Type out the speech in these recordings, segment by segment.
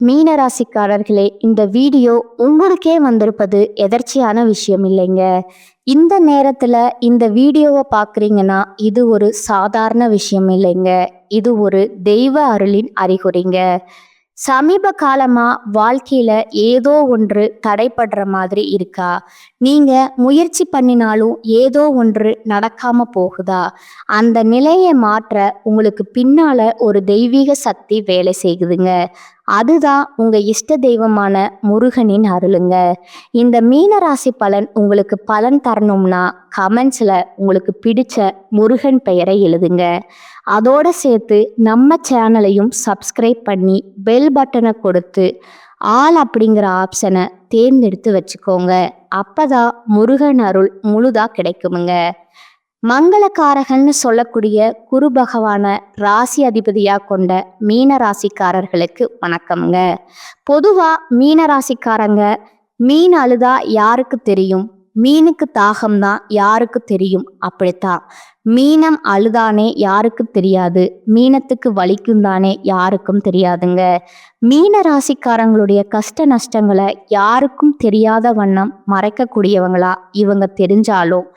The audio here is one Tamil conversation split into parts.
மீனராசிக்காரர்களே, இந்த வீடியோ உங்களுக்கே வந்திருப்பது எதர்ச்சியான விஷயம் இல்லைங்க. இந்த நேரத்துல இந்த வீடியோவை பார்க்குறீங்கன்னா இது ஒரு சாதாரண விஷயம் இல்லைங்க. இது ஒரு தெய்வ அருளின் அறிகுறிங்க. சமீப காலமா வாழ்க்கையில ஏதோ ஒன்று தடைப்படுற மாதிரி இருக்கா? நீங்க முயற்சி பண்ணினாலும் ஏதோ ஒன்று நடக்காம போகுதா? அந்த நிலையை மாற்ற உங்களுக்கு பின்னால ஒரு தெய்வீக சக்தி வேலை செய்யுதுங்க. அதுதான் உங்க இஷ்ட தெய்வமான முருகனின் அருளுங்க. இந்த மீனராசி பலன் உங்களுக்கு பலன் தரணும்னா கமெண்ட்ஸ்ல உங்களுக்கு பிடிச்ச முருகன் பெயரை எழுதுங்க. அதோட சேர்த்து நம்ம சேனலையும் சப்ஸ்கிரைப் பண்ணி பெல் பட்டனை கொடுத்து ஆல் அப்படிங்கிற ஆப்ஷனை தேர்ந்தெடுத்து வச்சுக்கோங்க. அப்பதான் முருகன் அருள் முழுதா கிடைக்குமுங்க. மங்களகாரகன்னு சொல்லக்கூடிய குரு பகவான ராசி அதிபதியா கொண்ட மீன ராசிக்காரர்களுக்கு வணக்கம்ங்க. பொதுவா மீன ராசிக்காரங்க மீன் அழுதா யாருக்கு தெரியும்? மீனுக்கு தாகம்தான் யாருக்கு தெரியும்? அப்படித்தான் மீனம் அழுதானே யாருக்கு தெரியாது, மீனத்துக்கு வலிக்கும் தானே யாருக்கும் தெரியாதுங்க. மீன ராசிக்காரங்களுடைய கஷ்ட நஷ்டங்களை யாருக்கும் தெரியாத வண்ணம் மறைக்கக்கூடியவங்களா இவங்க தெரிஞ்சாலும்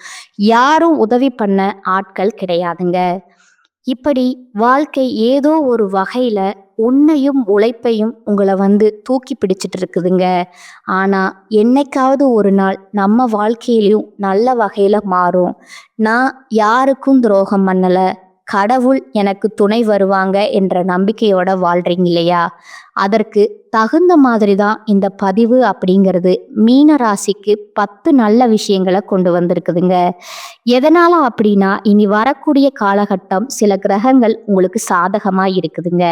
யாரும் உதவி பண்ண ஆட்கள் கிடையாதுங்க. இப்படி வாழ்க்கை ஏதோ ஒரு வகையில உன்னையும் உழைப்பையும் உங்களை தூக்கி பிடிச்சிட்டு இருக்குதுங்க. ஆனா என்னைக்காவது ஒரு நாள் நம்ம வாழ்க்கையிலையும் நல்ல வகையில மாறும். நான் யாருக்கும் துரோகம் பண்ணல, கடவுள் எனக்கு துணை வருவாங்க என்ற நம்பிக்கையோட வாழ்றீங்க இல்லையா? அதற்கு தகுந்த மாதிரி தான் இந்த பதிவு அப்படிங்கிறது மீன ராசிக்கு 10 நல்ல விஷயங்களை கொண்டு வந்திருக்குதுங்க. எதனால அப்படின்னா, இனி வரக்கூடிய காலகட்டம் சில கிரகங்கள் உங்களுக்கு சாதகமா இருக்குதுங்க.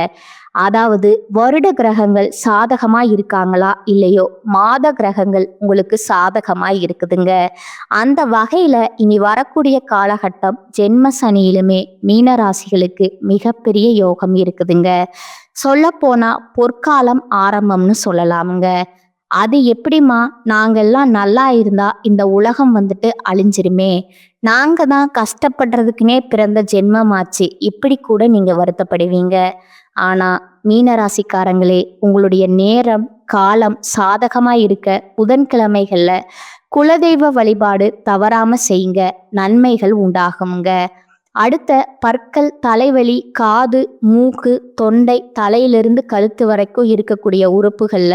அதாவது வருட கிரகங்கள் சாதகமா இருக்காங்களா இல்லையோ, மாத கிரகங்கள் உங்களுக்கு சாதகமா இருக்குதுங்க. அந்த வகையில இனி வரக்கூடிய காலகட்டம் ஜென்ம சனியிலுமே மீனராசிகளுக்கு மிகப்பெரிய யோகம் இருக்குதுங்க. சொல்ல போனா பொற்காலம் ஆரம்பம்னு சொல்லலாமுங்க. அது எப்படிமா, நாங்கெல்லாம் நல்லா இருந்தா இந்த உலகம் அழிஞ்சிருமே, நாங்க தான் கஷ்டப்படுறதுக்குனே பிறந்த ஜென்மமாச்சு, இப்படி கூட நீங்க வருத்தப்படுவீங்க. ஆனா மீனராசிக்காரங்களே, உங்களுடைய நேரம் காலம் காலமா இருக்க புதன்கிழமைகள்ல குலதெய்வ வழிபாடு தவறாம செய்யுங்க, நன்மைகள் உண்டாகுங்க. அடுத்த பற்கள், தலைவலி, காது, மூக்கு, தொண்டை, தலையிலிருந்து கழுத்து வரைக்கும் இருக்கக்கூடிய உறுப்புகள்ல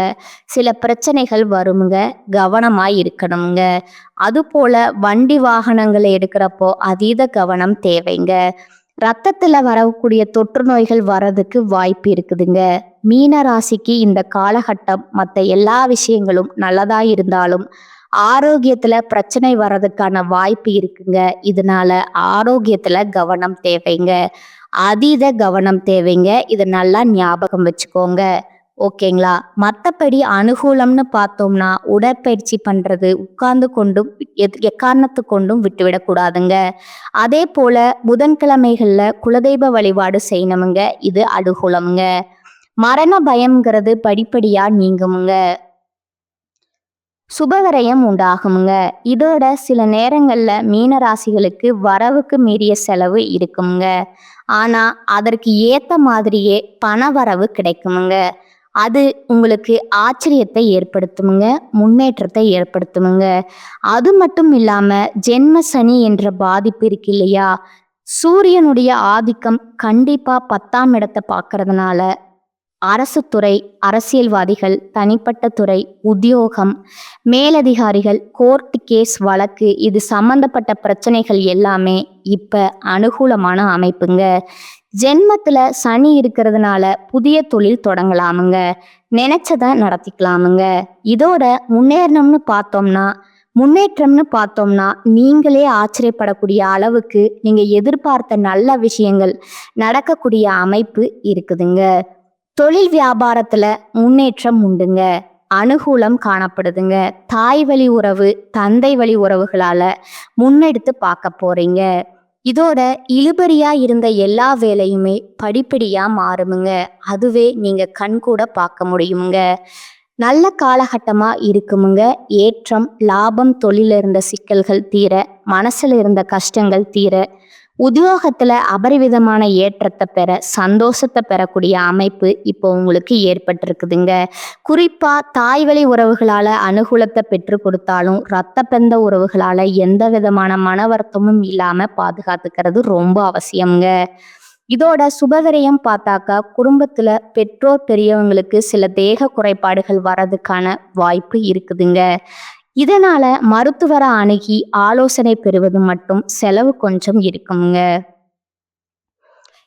சில பிரச்சனைகள் வருமுங்க, கவனமாய் இருக்கணுங்க. அதுபோல வண்டி வாகனங்களை எடுக்கிறப்போ அதீத கவனம் தேவைங்க. ரத்தத்துல வரக்கூடிய தொற்று நோய்கள் வர்றதுக்கு வாய்ப்பு இருக்குதுங்க. மீன ராசிக்கு இந்த காலகட்டம் மற்ற எல்லா விஷயங்களும் நல்லதா இருந்தாலும் ஆரோக்கியத்துல பிரச்சனை வர்றதுக்கான வாய்ப்பு இருக்குங்க. இதனால ஆரோக்கியத்துல கவனம் தேவைங்க, அதீத கவனம் தேவைங்க. இதை நல்லா ஞாபகம் வச்சுக்கோங்க. ஓகேங்களா? மற்றபடி அனுகூலம்னு பார்த்தோம்னா உடற்பயிற்சி பண்றது உட்கார்ந்து கொண்டும் எக்காரணத்து கொண்டும் விட்டுவிடக்கூடாதுங்க. அதே போல புதன்கிழமைகள்ல குலதெய்வ வழிபாடு செய்யணுமுங்க, இது அனுகூலம்ங்க. மரண பயம்ங்கிறது படிப்படியா நீங்குமுங்க, சுபவரயம் உண்டாகுங்க. இதோட சில நேரங்கள்ல மீன ராசிகளுக்கு வரவுக்கு மீறிய செலவு இருக்குங்க. ஆனா அதற்கு ஏத்த மாதிரியே பண வரவு கிடைக்குமுங்க. அது உங்களுக்கு ஆச்சரியத்தை ஏற்படுத்துமுங்க, முன்னேற்றத்தை ஏற்படுத்துமுங்க. அது மட்டும் இல்லாம ஜென்ம சனி என்ற பாதிப்பு இருக்கு இல்லையா, சூரியனுடைய ஆதிக்கம் கண்டிப்பா 10ஆம் இடத்தை பார்க்கறதுனால அரசு துறை, அரசியல்வாதிகள், தனிப்பட்ட துறை, உத்தியோகம், மேலதிகாரிகள், கோர்ட் கேஸ் வழக்கு, இது சம்பந்தப்பட்ட பிரச்சனைகள் எல்லாமே இப்ப அனுகூலமான அமைப்புங்க. ஜென்மத்துல சனி இருக்கிறதுனால புதிய தொழில் தொடங்கலாமுங்க, நினைச்சதை நடத்திக்கலாமுங்க. இதோட முன்னேற்றம்னு பார்த்தோம்னா நீங்களே ஆச்சரியப்படக்கூடிய அளவுக்கு நீங்க எதிர்பார்த்த நல்ல விஷயங்கள் நடக்கக்கூடிய அமைப்பு இருக்குதுங்க. தொழில் வியாபாரத்துல முன்னேற்றம் உண்டுங்க, அனுகூலம் காணப்படுதுங்க. தாய் வழி உறவு, தந்தை வழி உறவுகளால முன்னெடுத்து பார்க்க போறீங்க. இதோட இழுபறியா இருந்த எல்லா வேலையுமே படிப்படியா மாறுமுங்க, அதுவே நீங்க கண்கூட பார்க்க முடியுமுங்க. நல்ல காலகட்டமா இருக்குமுங்க. ஏற்றம், லாபம், தொழில இருந்த சிக்கல்கள் தீர, மனசுல இருந்த கஷ்டங்கள் தீர, உத்தியோகத்துல அபரிவிதமான ஏற்றத்தை பெற, சந்தோஷத்தை பெறக்கூடிய அமைப்பு இப்போ உங்களுக்கு ஏற்பட்டிருக்குதுங்க. குறிப்பா தாய்வழி உறவுகளால அனுகூலத்தை பெற்று கொடுத்தாலும் இரத்த பெந்த உறவுகளால எந்த விதமான மன வருத்தமும் இல்லாம பாதுகாத்துக்கிறது ரொம்ப அவசியம்ங்க. இதோட சுபவிரயம் பார்த்தாக்கா குடும்பத்துல பெற்றோர் பெரியவங்களுக்கு சில தேக குறைபாடுகள் வர்றதுக்கான வாய்ப்பு இருக்குதுங்க. இதனால மருத்துவரை அணுகி ஆலோசனை பெறுவது மட்டும் செலவு கொஞ்சம் இருக்குமுங்க.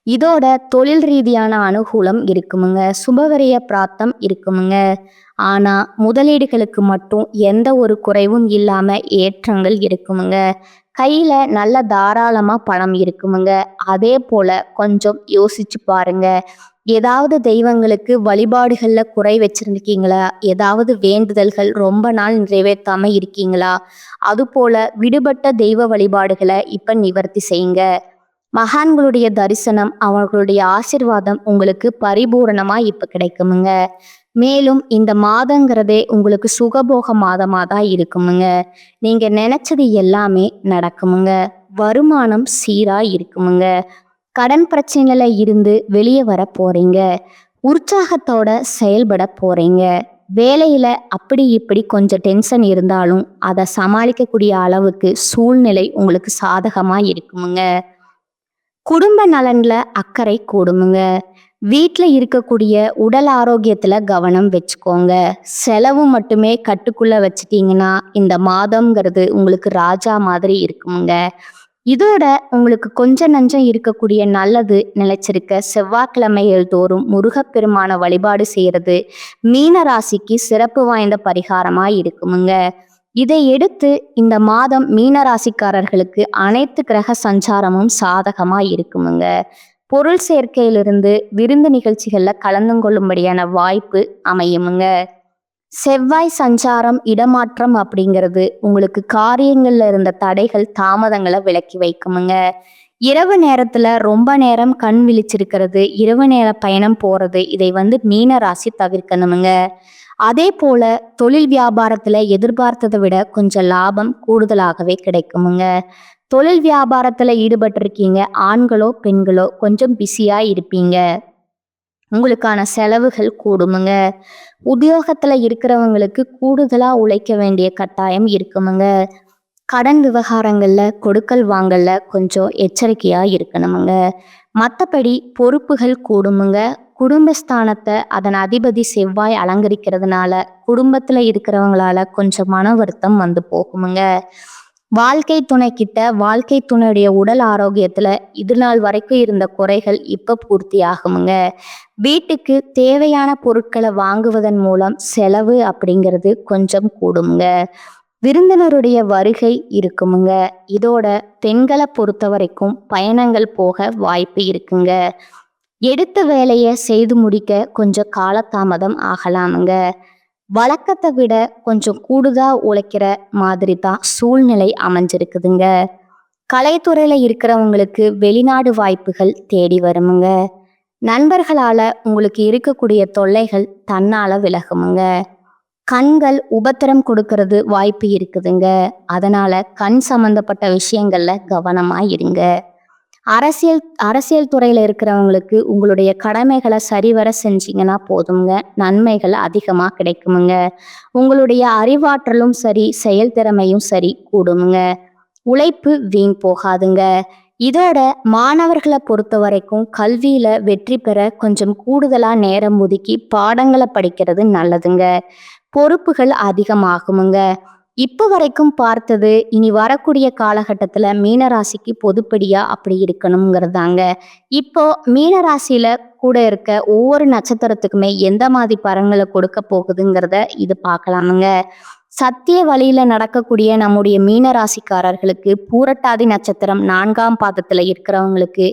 இதோட தொழில் ரீதியான அனுகூலம் இருக்குமுங்க. சுபவிரய பிராப்தம் இருக்குமுங்க. ஆனா முதலீடுகளுக்கு மட்டும் எந்த ஒரு குறைவும் இல்லாம ஏற்றங்கள் இருக்குமுங்க. கையில நல்ல தாராளமா பணம் இருக்குமுங்க. அதே போல கொஞ்சம் யோசிச்சு பாருங்க. ஏதாவது தெய்வங்களுக்கு வழிபாடுகள்ல குறை வச்சிருக்கீங்களா? ஏதாவது வேண்டுதல்கள் ரொம்ப நாள் நிறைவேற்றாம இருக்கீங்களா? அதுபோல விடுபட்ட தெய்வ வழிபாடுகளை இப்ப நிவர்த்தி செய்யுங்க. மகான்களுடைய தரிசனம், அவர்களுடைய ஆசிர்வாதம் உங்களுக்கு பரிபூரணமா இப்ப கிடைக்குமுங்க. மேலும் இந்த மாதங்கிறதே உங்களுக்கு சுகபோக மாதமா தான் இருக்குமுங்க. நீங்க நினைச்சது எல்லாமே நடக்குமுங்க. வருமானம் சீரா இருக்குமுங்க. கடன் பிரச்சனையில இருந்து வெளியே வர போறீங்க. உற்சாகத்தோட செயல்பட போறீங்க. வேலையில அப்படி இப்படி கொஞ்சம் டென்ஷன் இருந்தாலும் அதை சமாளிக்கக்கூடிய அளவுக்கு சூழ்நிலை உங்களுக்கு சாதகமா இருக்குமுங்க. குடும்ப நலன்ல அக்கறை கூடுமுங்க. வீட்டில் இருக்கக்கூடிய உடல் ஆரோக்கியத்துல கவனம் வச்சுக்கோங்க. செலவு மட்டுமே கட்டுக்குள்ள வச்சுட்டீங்கன்னா இந்த மாதம்ங்கிறது உங்களுக்கு ராஜா மாதிரி இருக்குமுங்க. இதோட உங்களுக்கு கொஞ்சம் நஞ்சம் இருக்கக்கூடிய நல்லது நிலைச்சிருக்க செவ்வாய்க்கிழமைகள் தோறும் முருகப்பெருமான வழிபாடு செய்யறது மீன ராசிக்கு சிறப்பு வாய்ந்த பரிகாரமா இருக்குமுங்க. இதை எடுத்து இந்த மாதம் மீன ராசிக்காரர்களுக்கு அனைத்து கிரக சஞ்சாரமும் சாதகமா இருக்குமுங்க. பொருள் சேர்க்கையிலிருந்து விருந்து நிகழ்ச்சிகள்ல கலந்து கொள்ளும்படியான வாய்ப்பு அமையுமுங்க. செவ்வாய் சஞ்சாரம் இடமாற்றம் அப்படிங்கிறது உங்களுக்கு காரியங்கள்ல இருந்த தடைகள் தாமதங்களை விலக்கி வைக்குமுங்க. இரவு நேரத்துல ரொம்ப நேரம் கண் விழிச்சிருக்கிறது, இரவு நேர பயணம் போறது, இதை மீன ராசி தவிர்க்கணுமுங்க. அதே போல தொழில் வியாபாரத்துல எதிர்பார்த்ததை விட கொஞ்சம் லாபம் கூடுதலாகவே கிடைக்குமுங்க. தொழில் வியாபாரத்துல ஈடுபட்டிருக்கீங்க, ஆண்களோ பெண்களோ கொஞ்சம் பிஸியா இருப்பீங்க. உங்களுக்கான செலவுகள் கூடுமுங்க. உத்தியோகத்துல இருக்கிறவங்களுக்கு கூடுதலா உழைக்க வேண்டிய கட்டாயம் இருக்குமுங்க. கடன் விவகாரங்கள்ல கொடுக்கல் வாங்கல்ல கொஞ்சம் எச்சரிக்கையா இருக்கணுமுங்க. மற்றபடி பொறுப்புகள் கூடுமுங்க. குடும்பஸ்தானத்தை அதன் அதிபதி செவ்வாய் அலங்கரிக்கிறதுனால குடும்பத்துல இருக்கிறவங்களால கொஞ்சம் மன வருத்தம் போகுமுங்க. வாழ்க்கை துணை கிட்ட வாழ்க்கை துணையுடைய உடல் ஆரோக்கியத்துல இது நாள் வரைக்கும் இருந்த குறைகள் இப்ப பூர்த்தி ஆகுமுங்க. வீட்டுக்கு தேவையான பொருட்களை வாங்குவதன் மூலம் செலவு அப்படிங்கிறது கொஞ்சம் கூடுமுங்க. விருந்தினருடைய வருகை இருக்குமுங்க. இதோட பெண்களை பொறுத்த வரைக்கும் பயணங்கள் போக வாய்ப்பு இருக்குங்க. எடுத்த வேலையை செய்து முடிக்க கொஞ்சம் காலதாமதம் ஆகலாமுங்க. வழக்கத்தை விட கொஞ்சம் கூடுதலா உழைக்கிற மாதிரி தான் சூழ்நிலை அமைஞ்சிருக்குதுங்க. கலைத்துறையில இருக்கிறவங்களுக்கு வெளிநாடு வாய்ப்புகள் தேடி வருமுங்க. நண்பர்களால உங்களுக்கு இருக்கக்கூடிய தொல்லைகள் தன்னால விலகுமுங்க. கண்கள் உபத்திரம் கொடுக்கறது வாய்ப்பு இருக்குதுங்க. அதனால கண் சம்பந்தப்பட்ட விஷயங்கள்ல கவனமா இருங்க. அரசியல் துறையில இருக்கிறவங்களுக்கு உங்களுடைய கடமைகளை சரிவர செஞ்சீங்கன்னா போதுங்க, நன்மைகள் அதிகமா கிடைக்குமுங்க. உங்களுடைய அறிவாற்றலும் சரி, செயல்திறமையும் சரி கூடுமுங்க. உழைப்பு வீண் போகாதுங்க. இதோட மாணவர்களை பொறுத்த வரைக்கும் கல்வியில வெற்றி பெற கொஞ்சம் கூடுதலா நேரம் ஒதுக்கி பாடங்களை படிக்கிறது நல்லதுங்க. பொறுப்புகள் அதிகமாகுமுங்க. இப்போ வரைக்கும் பார்த்தது இனி வரக்கூடிய காலகட்டத்துல மீனராசிக்கு பொதுப்படியா அப்படி இருக்கணுங்கிறதாங்க. இப்போ மீனராசியில கூட இருக்க ஒவ்வொரு நட்சத்திரத்துக்குமே எந்த மாதிரி பலன்களை கொடுக்க போகுதுங்கிறத இது பார்க்கலாமுங்க. சத்திய வழியில நடக்கக்கூடிய நம்முடைய மீனராசிக்காரர்களுக்கு பூரட்டாதி நட்சத்திரம் 4ஆம் பாதத்துல இருக்கிறவங்களுக்கு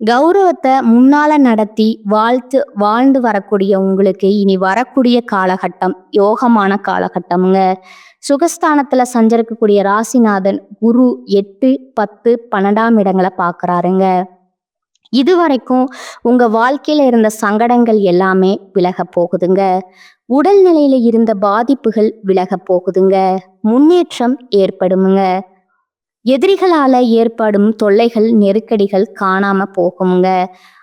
கௌரவத்தை முன்னால நடத்தி வாழ்ந்து வரக்கூடிய உங்களுக்கு இனி வரக்கூடிய காலகட்டம் யோகமான காலகட்டம்ங்க. சுகஸ்தானத்துல சஞ்சரிக்கக்கூடிய ராசிநாதன் குரு 8, 10, 12ஆம் இடங்களை பார்க்கறாருங்க. இதுவரைக்கும் உங்க வாழ்க்கையில இருந்த சங்கடங்கள் எல்லாமே விலக போகுதுங்க. உடல்நிலையில இருந்த பாதிப்புகள் விலக போகுதுங்க. முன்னேற்றம் ஏற்படுமுங்க. எதிரிகளால ஏற்படும் தொல்லைகள் நெருக்கடிகள் காணாம போகுமுங்க.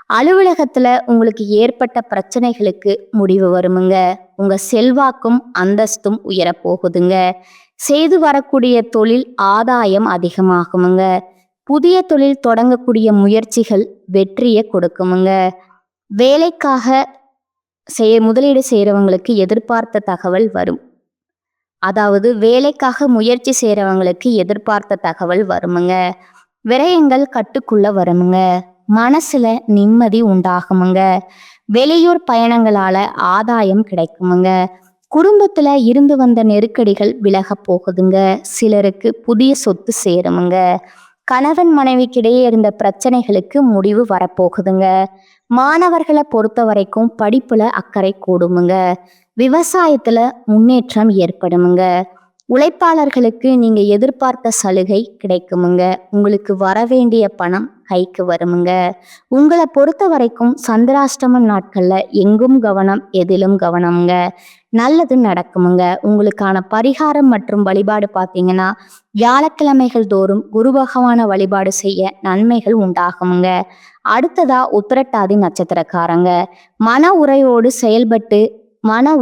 அலுவலகத்துல உங்களுக்கு ஏற்பட்ட பிரச்சனைகளுக்கு முடிவு வருமுங்க. உங்க செல்வாக்கும் அந்தஸ்தும் உயரப் போகுதுங்க. செய்து வரக்கூடிய தொழில் ஆதாயம் அதிகமாகுமுங்க. புதிய தொழில் தொடங்கக்கூடிய முயற்சிகள் வெற்றியை கொடுக்குமுங்க. வேலைக்காக முதலீடு செய்யறவங்களுக்கு எதிர்பார்த்த தகவல் வரும். அதாவது வேலைக்காக முயற்சி செய்யறவங்களுக்கு எதிர்பார்த்த தகவல் வருமுங்க. விரயங்கள் கட்டுக்குள்ள வருமுங்க. மனசுல நிம்மதி உண்டாகுமுங்க. வெளியூர் பயணங்களால ஆதாயம் கிடைக்குமுங்க. குடும்பத்துல இருந்து வந்த நெருக்கடிகள் விலக போகுதுங்க. சிலருக்கு புதிய சொத்து சேருமுங்க. கணவன் மனைவிக்கிடையே இருந்த பிரச்சனைகளுக்கு முடிவு வரப்போகுதுங்க. மாணவர்களை பொறுத்த வரைக்கும் படிப்புல அக்கறை கூடுமுங்க. விவசாயத்துல முன்னேற்றம் ஏற்படுமுங்க. உழைப்பாளர்களுக்கு நீங்க எதிர்பார்த்த சலுகை கிடைக்குமுங்க. உங்களுக்கு வரவேண்டிய பணம் கைக்கு வருமுங்க. உங்களை பொறுத்த வரைக்கும் சந்திராஷ்டம நாட்கள்ல எங்கும் கவனம் எதிலும் கவனம்ங்க. நல்லது நடக்குமுங்க. உங்களுக்கான பரிகாரம் மற்றும் வழிபாடு பார்த்தீங்கன்னா வியாழக்கிழமைகள் தோறும் குரு பகவான வழிபாடு செய்ய நன்மைகள் உண்டாகுமுங்க. அடுத்ததா உத்திரட்டாதி நட்சத்திரக்காரங்க மன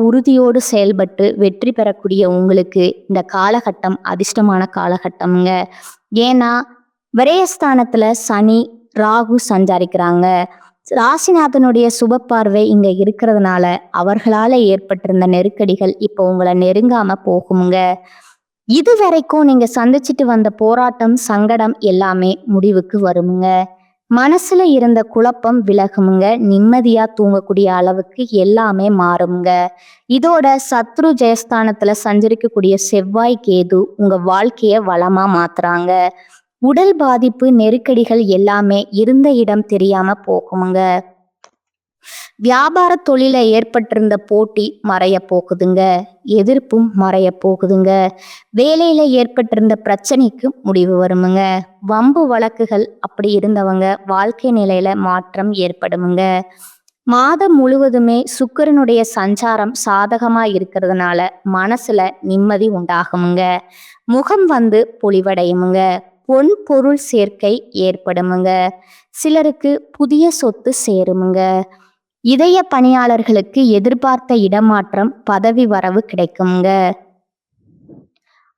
உறுதியோடு செயல்பட்டு வெற்றி பெறக்கூடிய உங்களுக்கு இந்த காலகட்டம் அதிர்ஷ்டமான காலகட்டம்ங்க. ஏன்னா விரயஸ்தானத்துல சனி ராகு சஞ்சாரிக்கிறாங்க. ராசிநாதனுடைய சுப பார்வை இங்க இருக்கிறதுனால அவர்களால ஏற்பட்டிருந்த நெருக்கடிகள் இப்போ உங்களை நெருங்காம போகுமுங்க. இது வரைக்கும் நீங்க சந்திச்சுட்டு வந்த போராட்டம் சங்கடம் எல்லாமே முடிவுக்கு வருமுங்க. மனசுல இருந்த குழப்பம் விலகுமுங்க. நிம்மதியா தூங்கக்கூடிய அளவுக்கு எல்லாமே மாறுமுங்க. இதோட சத்ரு ஜெயஸ்தானத்துல சஞ்சரிக்கக்கூடிய செவ்வாய் கேது உங்க வாழ்க்கைய வளமா மாத்துறாங்க. உடல் பாதிப்பு நெருக்கடிகள் எல்லாமே இருந்த இடம் தெரியாம போகுமுங்க. வியாபார தொழில ஏற்பட்டிருந்த போட்டி மறைய போகுதுங்க. எதிர்ப்பும் மறைய போகுதுங்க. வேலையில ஏற்பட்டிருந்த பிரச்சனைக்கு முடிவு வருமுங்க. வம்பு வழக்குகள் அப்படி இருந்தவங்க வாழ்க்கை நிலையில மாற்றம் ஏற்படுமுங்க. மாதம் முழுவதுமே சுக்கிரனுடைய சஞ்சாரம் சாதகமா இருக்கிறதுனால மனசுல நிம்மதி உண்டாகுமுங்க. முகம் பொலிவடையுமுங்க. பொன் பொருள் சேர்க்கை ஏற்படுமுங்க. சிலருக்கு புதிய சொத்து சேருமுங்க. இதய பணியாளர்களுக்கு எதிர்பார்த்த இடமாற்றம் பதவி வரவு கிடைக்குங்க.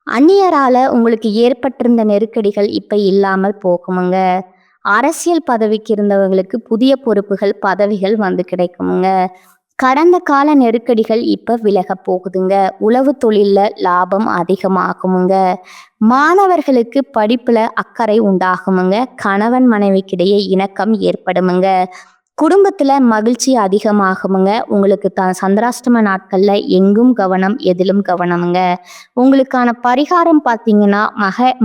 அந்நியரால உங்களுக்கு ஏற்பட்டிருந்த நெருக்கடிகள் இப்ப இல்லாமல் போகுமுங்க. அரசியல் பதவிக்கு இருந்தவங்களுக்கு புதிய பொறுப்புகள் பதவிகள் கிடைக்குமுங்க. கடந்த கால நெருக்கடிகள் இப்ப விலக போகுதுங்க. உழவு தொழில்ல லாபம் அதிகமாகுமுங்க. மாணவர்களுக்கு படிப்புல அக்கறை உண்டாகுமுங்க. கணவன் மனைவிக்கிடையே இணக்கம் ஏற்படுமுங்க. குடும்பத்துல மகிழ்ச்சி அதிகமாகுமுங்க. உங்களுக்கு சந்திராஷ்டம நாட்கள்ல எங்கும் கவனம் எதிலும் கவனமுங்க. உங்களுக்கான பரிகாரம் பார்த்தீங்கன்னா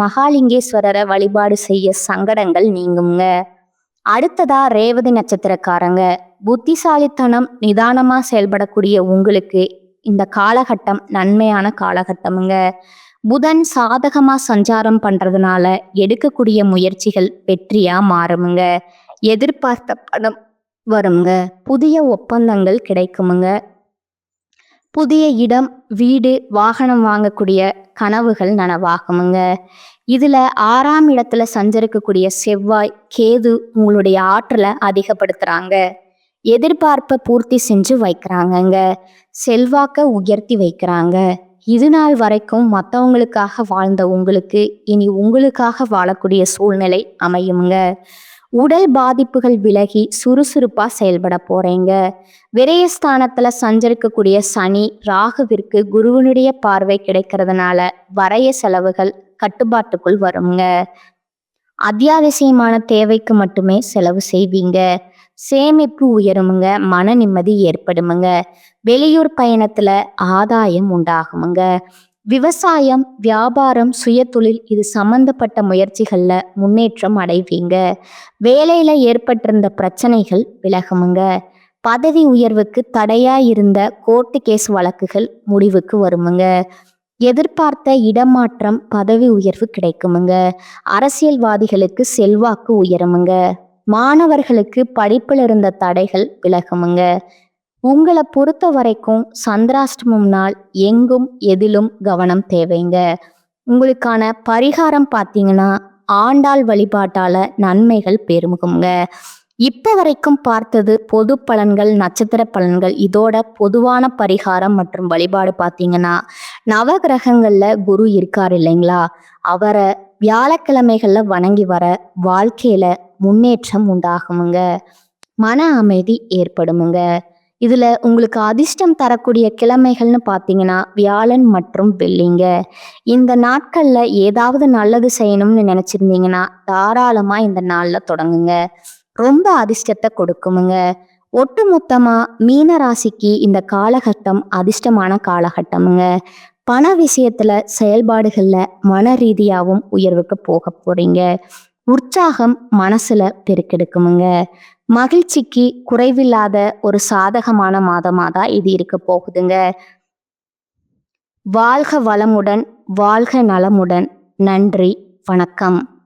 மகாலிங்கேஸ்வரரை வழிபாடு செய்ய சங்கடங்கள் நீங்குங்க. அடுத்ததா ரேவதி நட்சத்திரக்காரங்க புத்திசாலித்தனம் நிதானமா செயல்படக்கூடிய உங்களுக்கு இந்த காலகட்டம் நன்மையான காலகட்டமுங்க. புதன் சாதகமா சஞ்சாரம் பண்றதுனால எடுக்கக்கூடிய முயற்சிகள் வெற்றியா மாறுமுங்க. எதிர்பார்த்த பணம் வருங்க. புதிய ஒப்பந்தங்கள் கிடைக்குமுங்க. புதிய இடம் வீடு வாகனம் வாங்கக்கூடிய கனவுகள் நனவாகுமுங்க. இதுல 6ஆம் இடத்துல சஞ்சரிக்கக்கூடிய செவ்வாய் கேது உங்களுடைய ஆற்றலை அதிகப்படுத்துறாங்க. எதிர்பார்ப்பை பூர்த்தி செஞ்சு வைக்கிறாங்கங்க. செல்வாக்க உயர்த்தி வைக்கிறாங்க. இது நாள் வரைக்கும் மற்றவங்களுக்காக வாழ்ந்த உங்களுக்கு இனி உங்களுக்காக வாழக்கூடிய சூழ்நிலை அமையுங்க. உடல் பாதிப்புகள் விலகி சுறுசுறுப்பா செயல்பட போறீங்க. விரயஸ்தானத்துல சஞ்சரிக்கக்கூடிய சனி ராகுவிற்கு குருவனுடைய பார்வை கிடைக்கிறதுனால வரைய செலவுகள் கட்டுப்பாட்டுக்குள் வருங்க. அத்தியாவசியமான தேவைக்கு மட்டுமே செலவு செய்வீங்க. சேமிப்பு உயருமுங்க. மன நிம்மதி ஏற்படுமுங்க. வெளியூர் பயணத்துல ஆதாயம் உண்டாகுமுங்க. விவசாயம் வியாபாரம் சுயதொழில் இது சம்பந்தப்பட்ட முயற்சிகள்ல முன்னேற்றம் அடைவீங்க. வேலையில ஏற்பட்டிருந்த பிரச்சனைகள் விலகுமுங்க. பதவி உயர்வுக்கு தடையா இருந்த கோர்ட்டு கேஸ் வழக்குகள் முடிவுக்கு வருமுங்க. எதிர்பார்த்த இடமாற்றம் பதவி உயர்வு கிடைக்குமுங்க. அரசியல்வாதிகளுக்கு செல்வாக்கு உயருமுங்க. மாணவர்களுக்கு படிப்பில் இருந்த தடைகள் விலகுமுங்க. உங்களை பொறுத்த வரைக்கும் சந்திராஷ்டமம் நாள் எங்கும் எதிலும் கவனம் தேவைங்க. உங்களுக்கான பரிகாரம் பார்த்தீங்கன்னா ஆண்டாள் வழிபாட்டால நன்மைகள் பெருகுங்க. இப்போ வரைக்கும் பார்த்தது பொது பலன்கள், நட்சத்திர பலன்கள். இதோட பொதுவான பரிகாரம் மற்றும் வழிபாடு பார்த்தீங்கன்னா நவகிரகங்கள்ல குரு இருக்காரு இல்லைங்களா, அவரை வியாழக்கிழமைகள்ல வணங்கி வர வாழ்க்கையில முன்னேற்றம் உண்டாகுமுங்க, மன அமைதி ஏற்படுமுங்க. இதுல உங்களுக்கு அதிர்ஷ்டம் தரக்கூடிய கிழமைகள்னு பார்த்தீங்கன்னா வியாழன் மற்றும் வெள்ளிங்க. இந்த நாட்கள்ல ஏதாவது நல்லது செய்யணும்னு நினைச்சிருந்தீங்கன்னா தாராளமா இந்த நாள்ல தொடங்குங்க, ரொம்ப அதிர்ஷ்டத்தை கொடுக்குமுங்க. ஒட்டுமொத்தமா மீன ராசிக்கு இந்த காலகட்டம் அதிர்ஷ்டமான காலகட்டமுங்க. பண விஷயத்துல செயல்பாடுகள்ல மன ரீதியாகவும் உயர்வுக்கு போக போறீங்க. உற்சாகம் மனசுல பெருக்கெடுக்குமுங்க. மகிழ்ச்சிக்கு குறைவில்லாத ஒரு சாதகமான மாதமாதான் இது இருக்க போகுதுங்க. வாழ்க வளமுடன், வாழ்க நலமுடன். நன்றி, வணக்கம்.